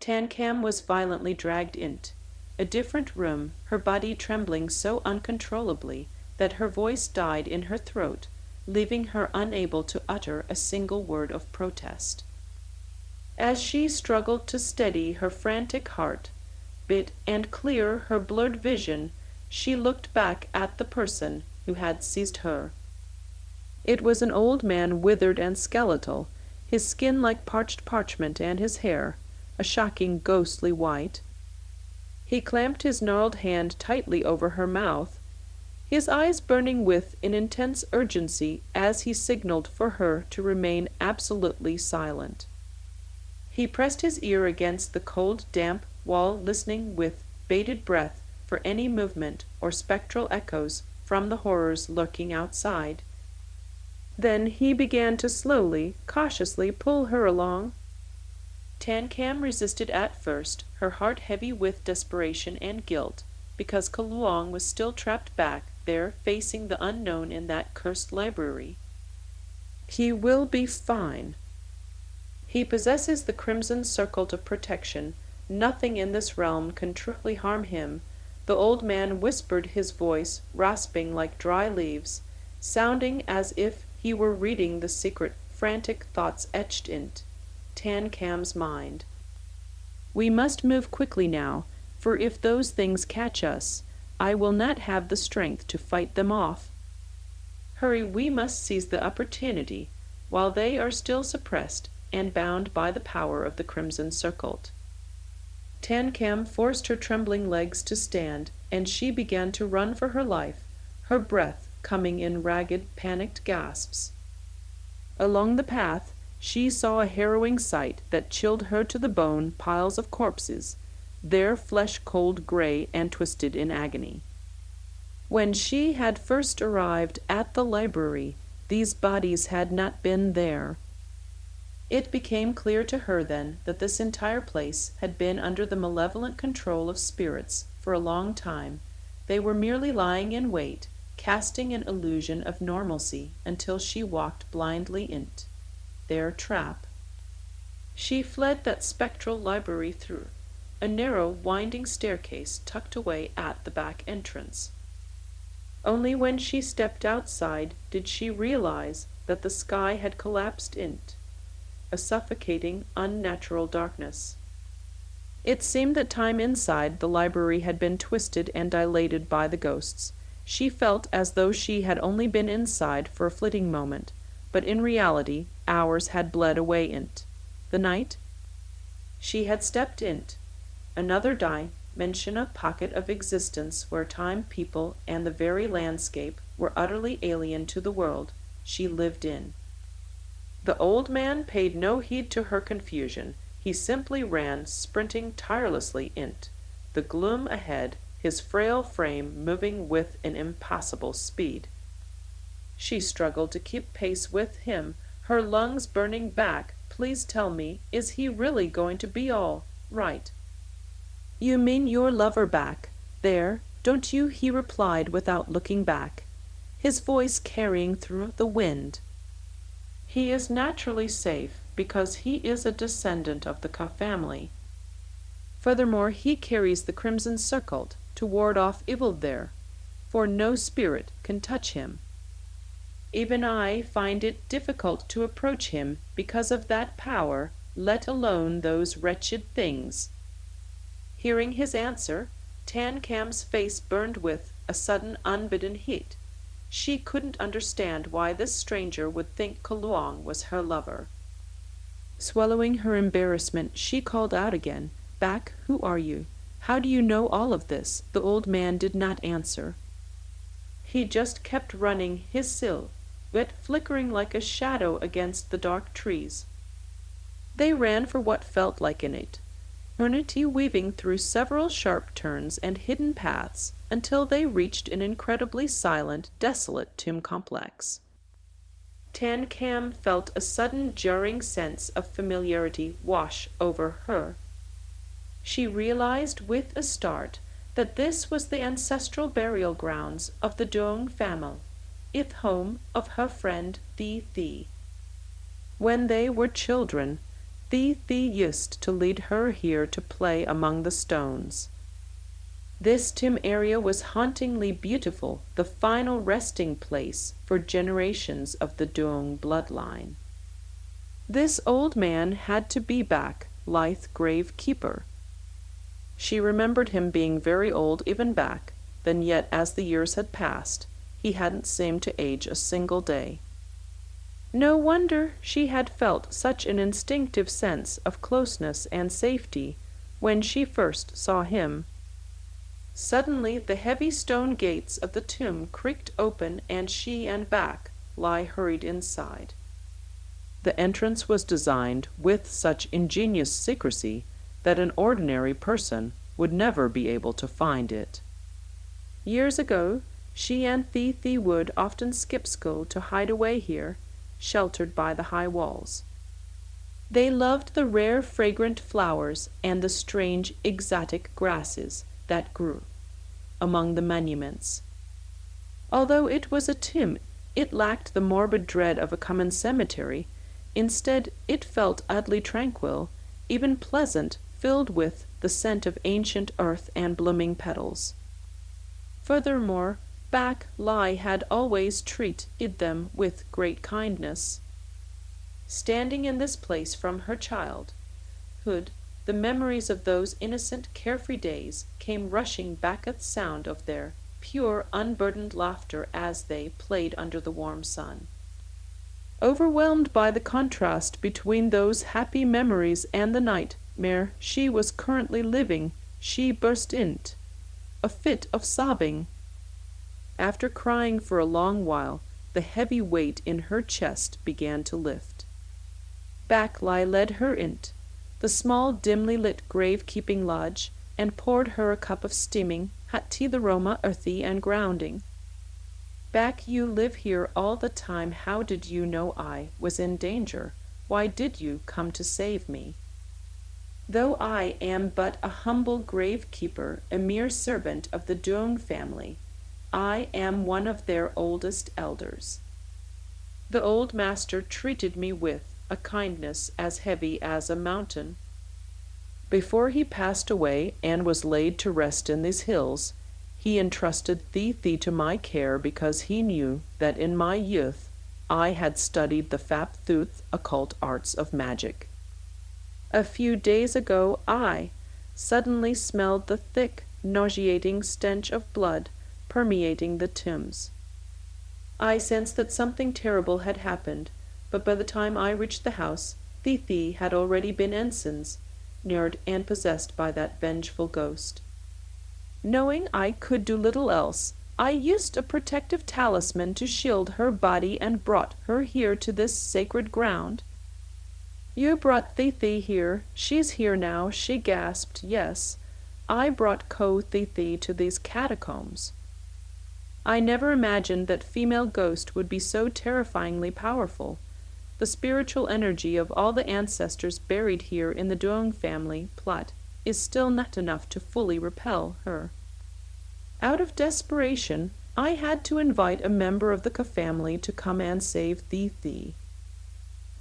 Tancam was violently dragged into a different room, her body trembling so uncontrollably that her voice died in her throat, leaving her unable to utter a single word of protest. As she struggled to steady her frantic heart, bit and clear her blurred vision, she looked back at the person who had seized her. It was an old man, withered and skeletal, his skin like parched parchment and his hair, a shocking ghostly white. He clamped his gnarled hand tightly over her mouth, his eyes burning with an intense urgency as he signaled for her to remain absolutely silent. He pressed his ear against the cold, damp wall, listening with bated breath for any movement or spectral echoes from the horrors lurking outside. Then he began to slowly, cautiously pull her along. Tancam resisted at first, her heart heavy with desperation and guilt, because Kaluang was still trapped back there facing the unknown in that cursed library. He will be fine. He possesses the crimson circlet of protection. Nothing in this realm can truly harm him. The old man whispered, his voice rasping like dry leaves, sounding as if he were reading the secret, frantic thoughts etched in Tancam's mind. We must move quickly now, for if those things catch us, I will not have the strength to fight them off. Hurry, we must seize the opportunity while they are still suppressed and bound by the power of the crimson circlet. Tancam forced her trembling legs to stand, and she began to run for her life, her breath coming in ragged, panicked gasps. Along the path, she saw a harrowing sight that chilled her to the bone: piles of corpses, their flesh cold gray and twisted in agony. When she had first arrived at the library, these bodies had not been there. It became clear to her then that this entire place had been under the malevolent control of spirits for a long time. They were merely lying in wait, casting an illusion of normalcy until she walked blindly into their trap. She fled that spectral library through a narrow, winding staircase tucked away at the back entrance. Only when she stepped outside did she realize that the sky had collapsed into a suffocating, unnatural darkness. It seemed that time inside the library had been twisted and dilated by the ghosts. She felt as though she had only been inside for a flitting moment, but in reality hours had bled away into the night. She had stepped into another dimension, a pocket of existence where time, people, and the very landscape were utterly alien to the world she lived in. The old man paid no heed to her confusion. He simply ran, sprinting tirelessly into the gloom ahead, his frail frame moving with an impossible speed. She struggled to keep pace with him, her lungs burning back. Please tell me, is he really going to be all right? You mean your lover back there, don't you? He replied without looking back, his voice carrying through the wind. He is naturally safe because he is a descendant of the Ka family. Furthermore, he carries the crimson circlet to ward off evil there, for no spirit can touch him. Even I find it difficult to approach him because of that power, let alone those wretched things. Hearing his answer, Tancam's face burned with a sudden unbidden heat. She couldn't understand why this stranger would think Kaluang was her lover. Swallowing her embarrassment, she called out again, "Back, who are you? How do you know all of this?" The old man did not answer. He just kept running, his silhouette flickering like a shadow against the dark trees. They ran for what felt like an eternity, weaving through several sharp turns and hidden paths, until they reached an incredibly silent, desolate tomb complex. Tancam felt a sudden jarring sense of familiarity wash over her. She realized with a start that this was the ancestral burial grounds of the Dong family, the home of her friend Thi. When they were children, Thi used to lead her here to play among the stones. This tomb area was hauntingly beautiful, the final resting place for generations of the Doong bloodline. This old man had to be back, lithe grave keeper. She remembered him being very old even back, then yet as the years had passed, he hadn't seemed to age a single day. No wonder she had felt such an instinctive sense of closeness and safety when she first saw him. Suddenly the heavy stone gates of the tomb creaked open, and she and Back Lai hurried inside. The entrance was designed with such ingenious secrecy that an ordinary person would never be able to find it. Years ago, she and Thi would often skip school to hide away here, sheltered by the high walls. They loved the rare fragrant flowers and the strange exotic grasses that grew among the monuments. Although it was a tomb, it lacked the morbid dread of a common cemetery. Instead, it felt oddly tranquil, even pleasant, filled with the scent of ancient earth and blooming petals. Furthermore, Back Lai had always treated them with great kindness. Standing in this place from her childhood, the memories of those innocent, carefree days came rushing back at the sound of their pure, unburdened laughter as they played under the warm sun. Overwhelmed by the contrast between those happy memories and the nightmare she was currently living, she burst into a fit of sobbing. After crying for a long while, the heavy weight in her chest began to lift. Back Lai led her into the small, dimly lit grave-keeping lodge and poured her a cup of steaming hot tea, the aroma earthy and grounding. Back, you live here all the time. How did you know I was in danger? Why did you come to save me? Though I am but a humble gravekeeper, a mere servant of the Doong family, I am one of their oldest elders. The old master treated me with a kindness as heavy as a mountain. Before he passed away and was laid to rest in these hills, he entrusted Thi to my care because he knew that in my youth I had studied the Fap-Thuth occult arts of magic. A few days ago I suddenly smelled the thick, nauseating stench of blood permeating the tombs. I sensed that something terrible had happened, but by the time I reached the house, Thi had already been ensnared and possessed by that vengeful ghost. Knowing I could do little else, I used a protective talisman to shield her body and brought her here to this sacred ground. You brought Thi here. She's here now, she gasped. Yes, I brought Thi to these catacombs. I never imagined that female ghost would be so terrifyingly powerful. The spiritual energy of all the ancestors buried here in the Doong family plot is still not enough to fully repel her. Out of desperation, I had to invite a member of the family to come and save Thi.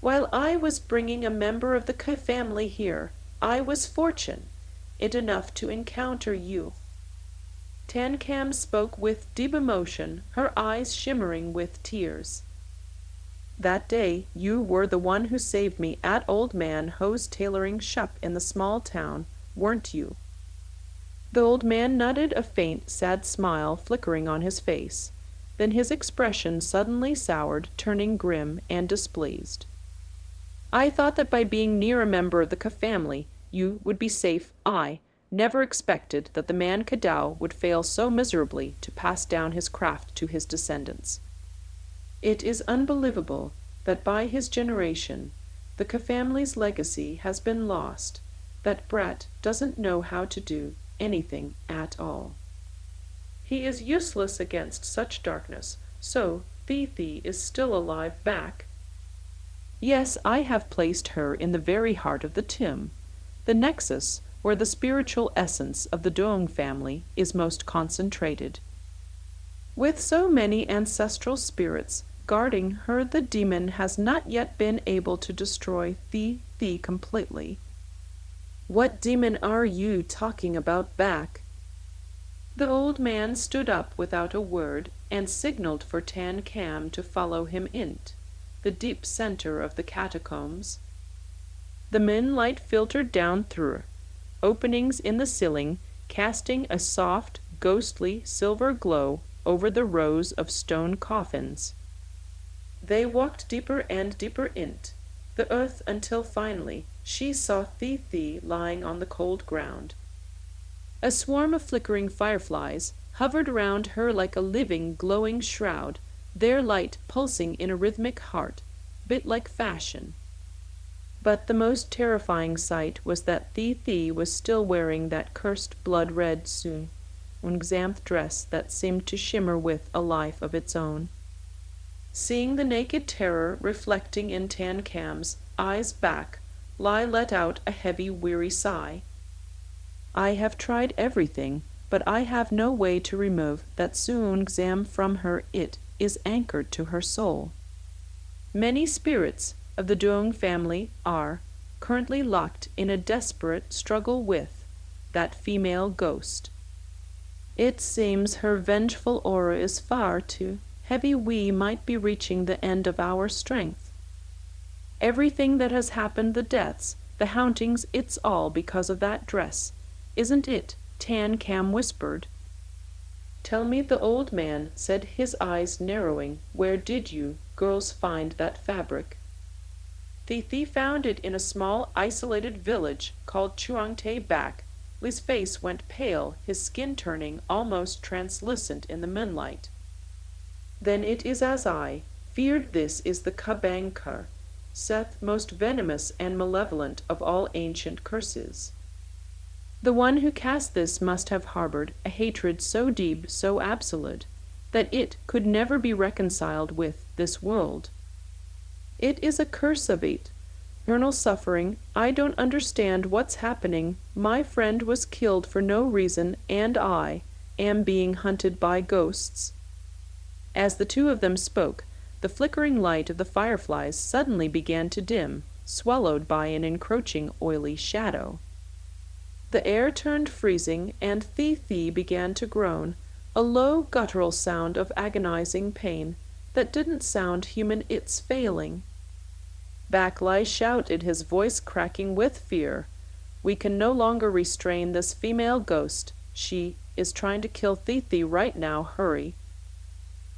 While I was bringing a member of the family here, I was fortunate enough to encounter you. Tan Cam spoke with deep emotion, her eyes shimmering with tears. That day, you were the one who saved me at Old Man Ho's tailoring shop in the small town, weren't you? The old man nodded, a faint, sad smile flickering on his face. Then his expression suddenly soured, turning grim and displeased. I thought that by being near a member of the family, you would be safe. I never expected that the man Kadao would fail so miserably to pass down his craft to his descendants. It is unbelievable that by his generation, the family's legacy has been lost, that brat doesn't know how to do anything at all. He is useless against such darkness, so Thi is still alive back. Yes, I have placed her in the very heart of the tomb, the nexus where the spiritual essence of the Doong family is most concentrated. With so many ancestral spirits guarding her, the demon has not yet been able to destroy Thi Thee completely. "What demon are you talking about back?" The old man stood up without a word and signaled for Tan Cam to follow him into the deep center of the catacombs. The moonlight filtered down through openings in the ceiling, casting a soft, ghostly silver glow over the rows of stone coffins. They walked deeper and deeper into the earth until finally she saw Thi lying on the cold ground. A swarm of flickering fireflies hovered around her like a living, glowing shroud, their light pulsing in a rhythmic heart, bit like fashion. But the most terrifying sight was that Thi was still wearing that cursed blood-red unxamped dress that seemed to shimmer with a life of its own. Seeing the naked terror reflecting in Tan Cam's eyes back, Lai let out a heavy, weary sigh. "I have tried everything, but I have no way to remove that unxam from her. It is anchored to her soul. Many spirits of the Duong family are currently locked in a desperate struggle with that female ghost. It seems her vengeful aura is far too heavy. We might be reaching the end of our strength. Everything that has happened, the deaths, the hauntings, it's all because of that dress. Isn't it?" Tan Cam whispered. "Tell me," the old man said, his eyes narrowing, "where did you girls find that fabric?" "Thi found it in a small, isolated village called Chuangte Bac." Li's face went pale, his skin turning almost translucent in the moonlight. "Then it is as I feared. This is the Kabangkur, Seth, most venomous and malevolent of all ancient curses. The one who cast this must have harbored a hatred so deep, so absolute, that it could never be reconciled with this world. It is a curse of eternal suffering. I don't understand what's happening. My friend was killed for no reason, and I am being hunted by ghosts." As the two of them spoke, the flickering light of the fireflies suddenly began to dim, swallowed by an encroaching oily shadow. The air turned freezing, and Thi began to groan, a low guttural sound of agonizing pain that didn't sound human. "It's failing." Baklai shouted, his voice cracking with fear. "We can no longer restrain this female ghost. She is trying to kill Thi right now. Hurry."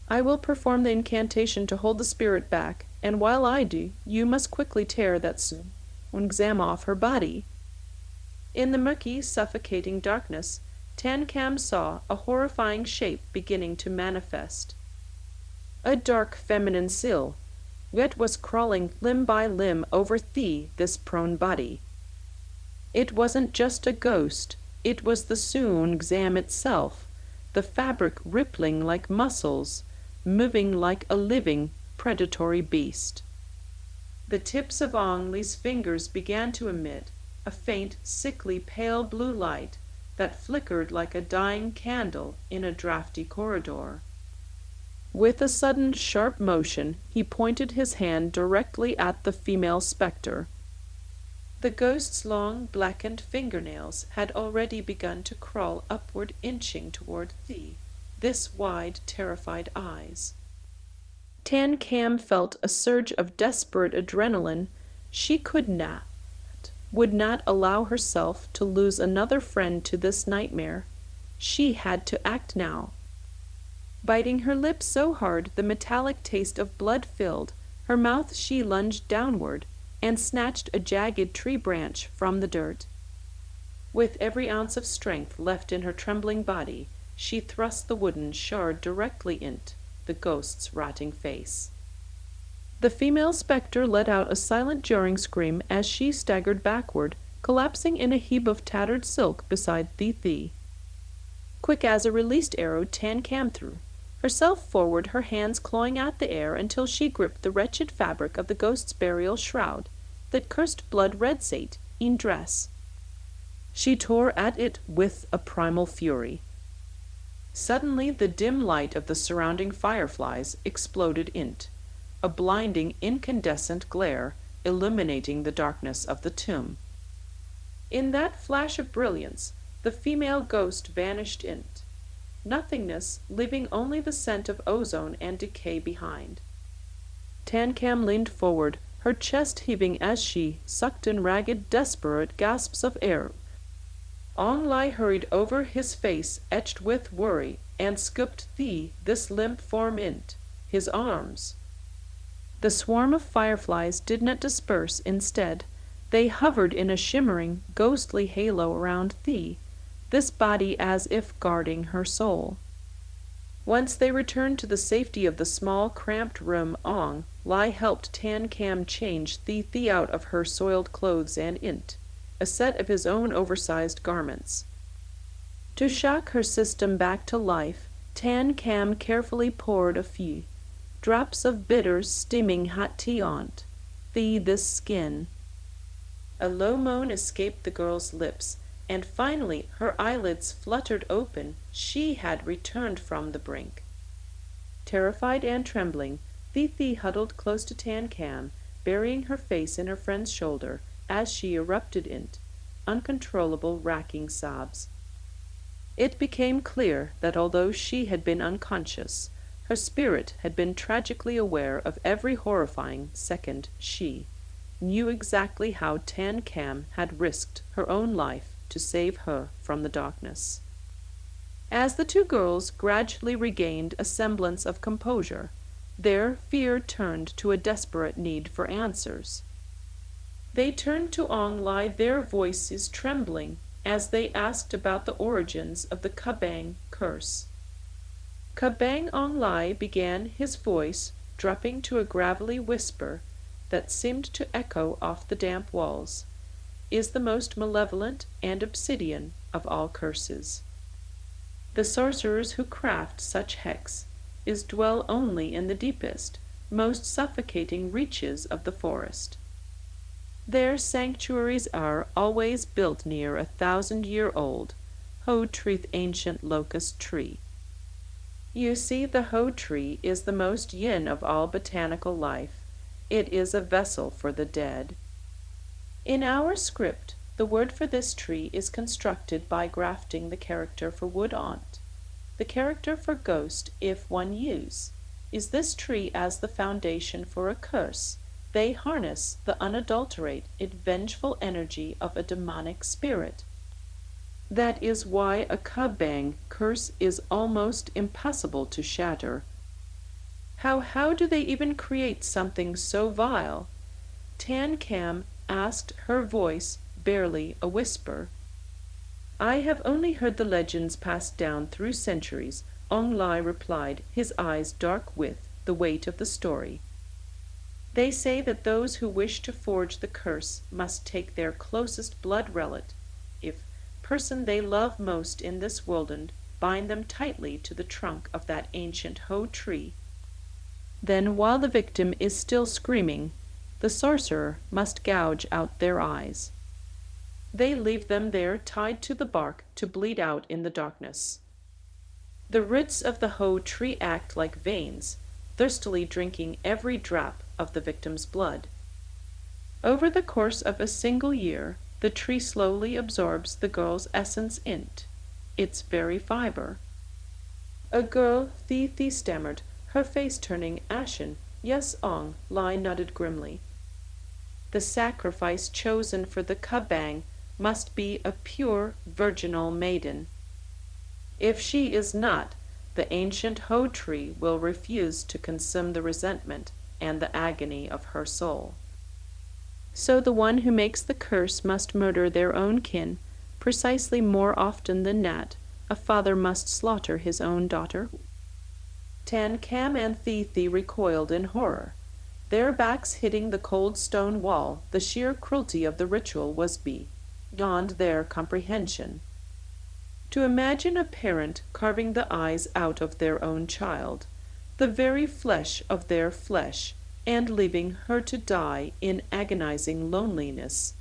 "I will perform the incantation to hold the spirit back, and while I do, you must quickly tear that unxam off her body." In the murky, suffocating darkness, Tan Cam saw a horrifying shape beginning to manifest. A dark feminine sill, yet was crawling limb by limb over this prone body. It wasn't just a ghost, it was the unxam itself, the fabric rippling like muscles, moving like a living, predatory beast. The tips of Li's fingers began to emit a faint, sickly, pale blue light that flickered like a dying candle in a drafty corridor. With a sudden, sharp motion, he pointed his hand directly at the female spectre. The ghost's long, blackened fingernails had already begun to crawl upward, inching toward this wide, terrified eyes. Tan Cam felt a surge of desperate adrenaline. She would not allow herself to lose another friend to this nightmare. She had to act now. Biting her lips so hard the metallic taste of blood filled her mouth, she lunged downward and snatched a jagged tree branch from the dirt. With every ounce of strength left in her trembling body, she thrust the wooden shard directly into the ghost's rotting face. The female spectre let out a silent, jarring scream as she staggered backward, collapsing in a heap of tattered silk beside Thi. Quick as a released arrow, Tan Cam threw herself forward, her hands clawing at the air until she gripped the wretched fabric of the ghost's burial shroud, that cursed blood-red in dress. She tore at it with a primal fury. Suddenly the dim light of the surrounding fireflies exploded into a blinding, incandescent glare illuminating the darkness of the tomb. In that flash of brilliance, the female ghost vanished in't, nothingness, leaving only the scent of ozone and decay behind. Tancam leaned forward, her chest heaving as she sucked in ragged, desperate gasps of air. Ong Lai hurried over his face etched with worry, and scooped this limp form in't, his arms. The swarm of fireflies did not disperse. Instead, they hovered in a shimmering, ghostly halo around this body as if guarding her soul. Once they returned to the safety of the small, cramped room, Ong Lai helped Tancam change Thi out of her soiled clothes and int a set of his own oversized garments. To shock her system back to life, Tancam carefully poured a few drops of bitter, steaming hot tea on't this skin. A low moan escaped the girl's lips, and finally her eyelids fluttered open. She had returned from the brink. Terrified and trembling, Thi huddled close to Tancam, burying her face in her friend's shoulder as she erupted into uncontrollable, racking sobs. It became clear that although she had been unconscious, her spirit had been tragically aware of every horrifying second. She knew exactly how Tancam had risked her own life to save her from the darkness. As the two girls gradually regained a semblance of composure, their fear turned to a desperate need for answers. They turned to Ong Lai, their voices trembling, as they asked about the origins of the Kabang curse. Kabang, Ong Lai began, his voice dropping to a gravelly whisper that seemed to echo off the damp walls, is the most malevolent and obsidian of all curses. The sorcerers who craft such hex dwell only in the deepest, most suffocating reaches of the forest. Their sanctuaries are always built near 1,000-year-old Ho-Tree, ancient locust tree. You see, the Ho-Tree is the most yin of all botanical life. It is a vessel for the dead. In our script, the word for this tree is constructed by grafting the character for wood on't. The character for ghost, if one use, is this tree as the foundation for a curse. They harness the unadulterated, vengeful energy of a demonic spirit. That is why a Kabang curse is almost impossible to shatter. How do they even create something so vile? Tancam asked, her voice barely a whisper. I have only heard the legends passed down through centuries, Ong Lai replied, his eyes dark with the weight of the story. They say that those who wish to forge the curse must take their closest blood relative, person they love most in this world, and bind them tightly to the trunk of that ancient Ho-Tree. Then, while the victim is still screaming, the sorcerer must gouge out their eyes. They leave them there tied to the bark to bleed out in the darkness. The roots of the Ho-Tree act like veins, thirstily drinking every drop of the victim's blood. Over the course of a single year, the tree slowly absorbs the girl's essence in't, its very fiber. A girl, Thi stammered, her face turning ashen. Yes, Ong Lai nodded grimly. The sacrifice chosen for the Kabang must be a pure, virginal maiden. If she is not, the ancient Ho-Tree will refuse to consume the resentment and the agony of her soul. So the one who makes the curse must murder their own kin, precisely more often than not, a father must slaughter his own daughter. Tancam and Thi recoiled in horror. Their backs hitting the cold stone wall, the sheer cruelty of the ritual was beyond their comprehension. To imagine a parent carving the eyes out of their own child, the very flesh of their flesh, and leaving her to die in agonizing loneliness,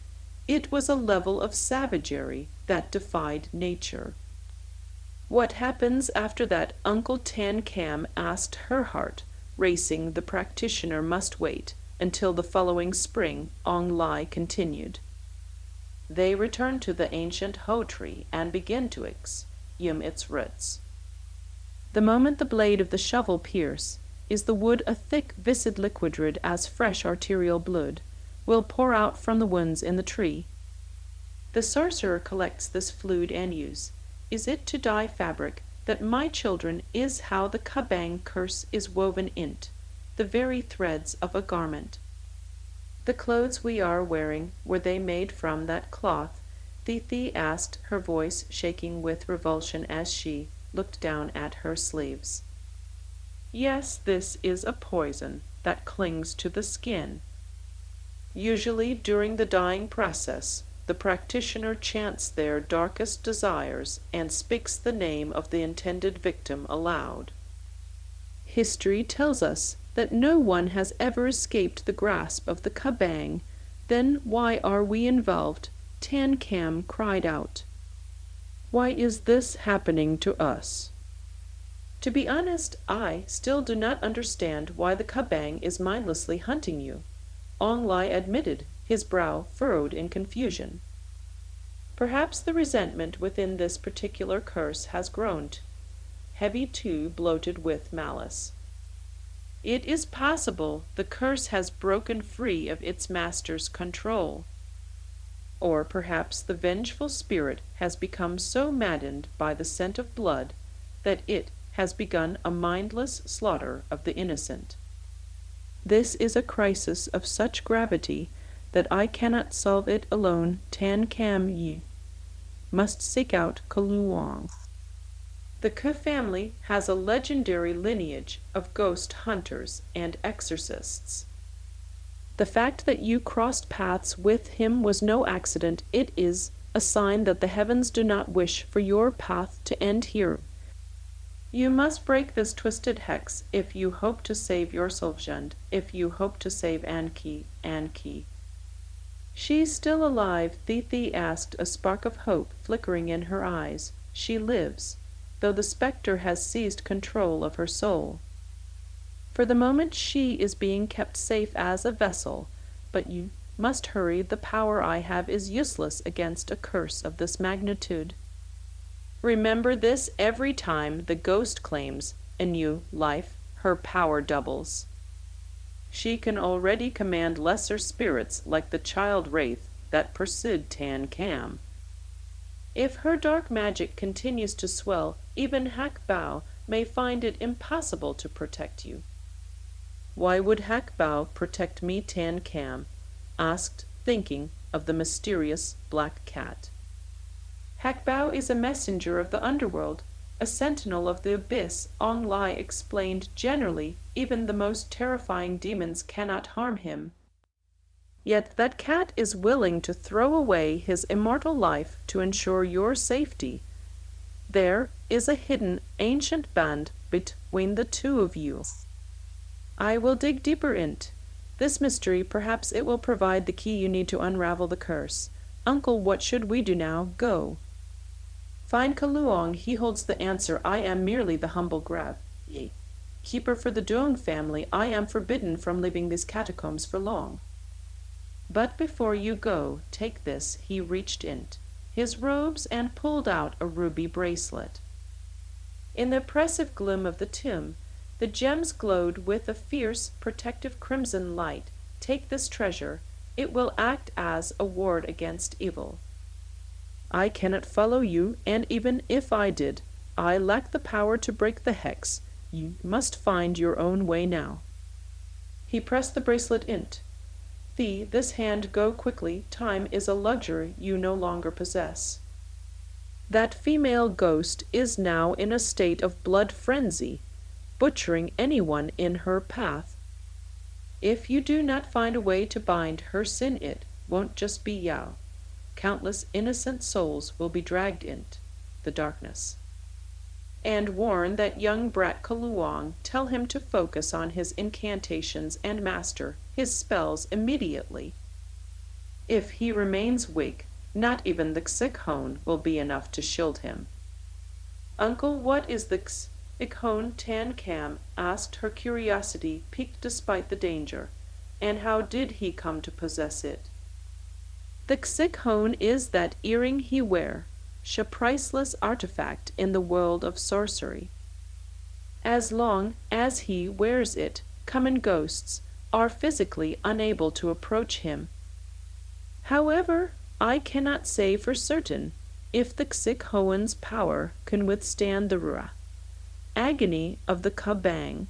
it was a level of savagery that defied nature. What happens after that, Uncle Tancam asked, her heart racing. The practitioner must wait until the following spring Ong Lai continued. They return to the ancient ho tree and begin to exhume its roots. The moment the blade of the shovel pierce, is the wood a thick viscid liquid as fresh arterial blood will pour out from the wounds in the tree. The sorcerer collects this fluid and use. Is it to dye fabric that my children is how the kabang curse is woven in't, the very threads of a garment. The clothes we are wearing, were they made from that cloth? Thithi asked, her voice shaking with revulsion as she looked down at her sleeves. Yes, this is a poison that clings to the skin. Usually during the dyeing process, the practitioner chants their darkest desires and speaks the name of the intended victim aloud. History tells us that no one has ever escaped the grasp of the kabang. Then why are we involved? Tan Kam cried out. Why is this happening to us? To be honest, I still do not understand why the kabang is mindlessly hunting you, Ong Lai admitted, his brow furrowed in confusion. Perhaps the resentment within this particular curse has grown heavy too, bloated with malice. It is possible the curse has broken free of its master's control. Or perhaps the vengeful spirit has become so maddened by the scent of blood that it has begun a mindless slaughter of the innocent. This is a crisis of such gravity that I cannot solve it alone. Tan Kam Yi must seek out Kaluang. The Ke family has a legendary lineage of ghost hunters and exorcists. The fact that you crossed paths with him was no accident. It is a sign that the heavens do not wish for your path to end here. You must break this twisted hex if you hope to save your Solvjund, if you hope to save Anki. She's still alive, Thithi asked, a spark of hope flickering in her eyes. She lives, though the spectre has seized control of her soul. For the moment she is being kept safe as a vessel, but you must hurry. The power I have is useless against a curse of this magnitude. Remember this every time the ghost claims a new life, her power doubles. She can already command lesser spirits like the child wraith that pursued Tan Kam. If her dark magic continues to swell, even Hak Bao may find it impossible to protect you. Why would Hak Bao protect me? Tan Kam asked, thinking of the mysterious black cat. Hak Bao is a messenger of the underworld, a sentinel of the abyss. Ong Lai explained. Generally, even the most terrifying demons cannot harm him. Yet that cat is willing to throw away his immortal life to ensure your safety. There is a hidden ancient bond between the two of you. I will dig deeper into this mystery. Perhaps it will provide the key you need to unravel the curse. Uncle, what should we do now? Go. Find Kaluang. He holds the answer. I am merely the humble keeper for the Duong family. I am forbidden from leaving these catacombs for long. But before you go, take this. He reached in his robes and pulled out a ruby bracelet. In the oppressive gloom of the tomb, the gems glowed with a fierce, protective crimson light. Take this treasure. It will act as a ward against evil. I cannot follow you, and even if I did, I lack the power to break the hex. You must find your own way now. He pressed the bracelet in't. This hand, go quickly. Time is a luxury you no longer possess. That female ghost is now in a state of blood frenzy, butchering anyone in her path. If you do not find a way to bind her sin, it won't just be Yao. Countless innocent souls will be dragged into the darkness. And warn that young brat Kaluang. Tell him to focus on his incantations and master his spells immediately. If he remains weak, not even the Xikhon will be enough to shield him. Uncle, what is the Xikhon? Tan Kam asked, her curiosity piqued despite the danger. and how did he come to possess it? The Xic is that earring he wear, a priceless artifact in the world of sorcery. As long as he wears it, common ghosts are physically unable to approach him. However, I cannot say for certain if the Xic power can withstand the agony of the kabang.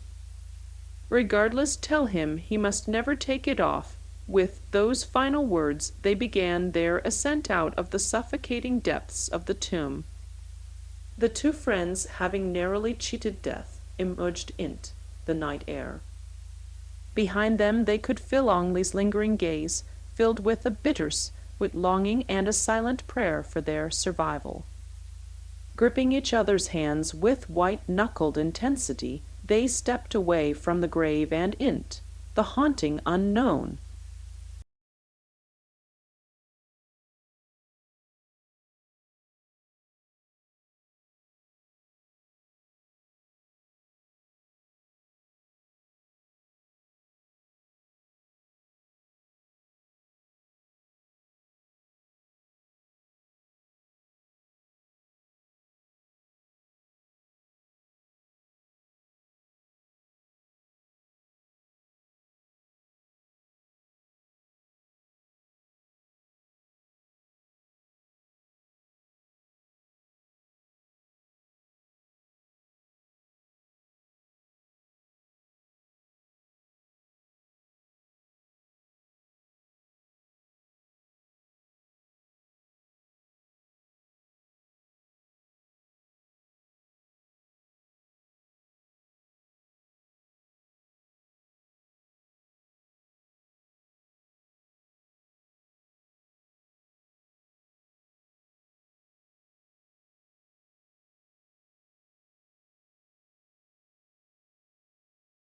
Regardless, tell him he must never take it off. With those final words, they began their ascent out of the suffocating depths of the tomb. The two friends, having narrowly cheated death, emerged into the night air. Behind them they could feel Ongley's lingering gaze, filled with a bitterness, with longing and a silent prayer for their survival. Gripping each other's hands with white-knuckled intensity, they stepped away from the grave and into the haunting unknown.